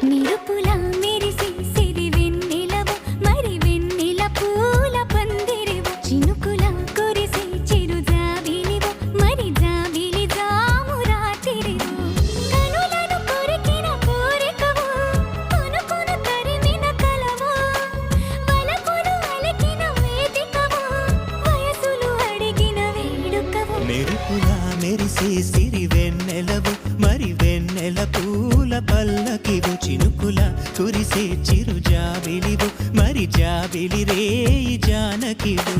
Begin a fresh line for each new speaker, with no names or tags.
మెరుపులా మెరిసే సిరి వెన్నెలవు మరి వెన్నెల పూల పందిరివు చినుకులా కురిసే చిరు జాబిలివు మరి జాబిలి జాము రాత్రివు కనులను కొరికిన కోరికవు కొనుకొను తరిమిన కలవు వలపులు అలికిన వేదికవు వయసులు అడిగిన వేడుకవు
మెరుపులా మెరిసే సిరి వెన్నెలవు మరి వెన్నెల పూల పల్లకివు చినుకుల కురిసే చిరు జాబిలివు మరి జాబిలి రేయి జానకివు